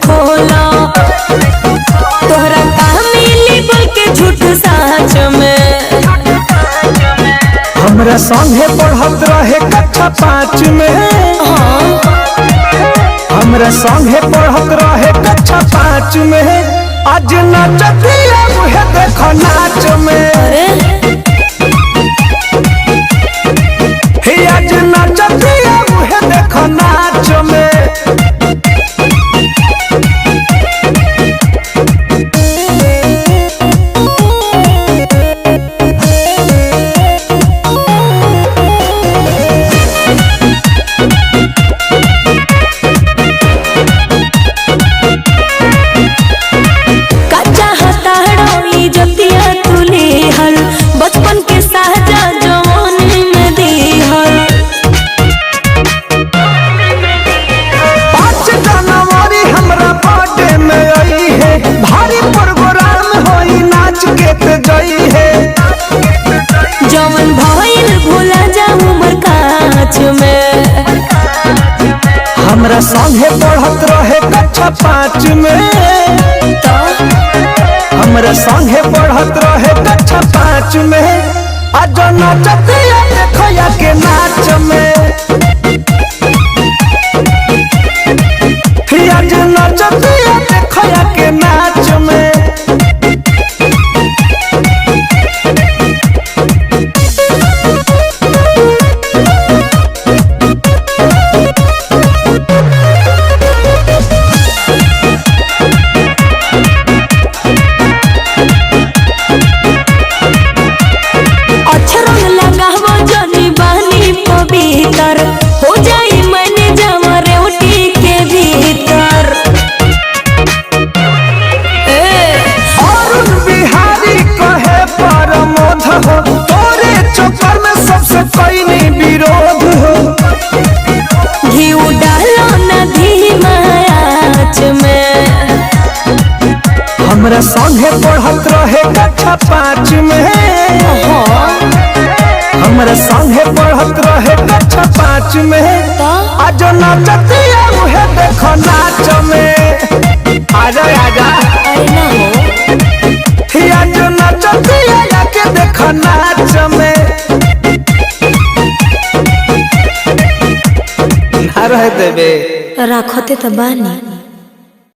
खोला तोहरा कहाँ मिली बोल के झूठ साच में। हमरा संगे पढ़त रहे कक्षा 5 में। हमरा संगे पढ़त रहे कक्षा 5 में। आज नचतिया उहे देखो नाच में। आज नचतिया उहे देखो नाच में। बचपन के साजा जवानी में दीहल 5 जनवरी हमरा बर्थडे में आई है। भारी प्रोग्राम होई नाच के ते जई है। जवन भइल भूला जा उमर काच में। हमरा संगे पढ़त रहे कक्षा 5 में। हमरा संगे पढ़त रहे कक्षा 5 में। आज नचतिया देखया के नाच में। आज नचतिया देखया के नाच में। हो जाई मैंने जमा रेवटी के भीतर। अरुण बिहारी कहे परमोध हो। तोरे चक्कर में सबसे कईनी विरोध हो। घी डालो न धीमा आँच में। हमरा संगे पढ़त रहे कक्षा 5 में। हमरा संगे पढ़त रहे कक्षा 5 में। आज नचतिया उहे देखो नाच में। आजा आजा आज नचतिया के देखो नाच में। ना रह देबे राखते त बानी।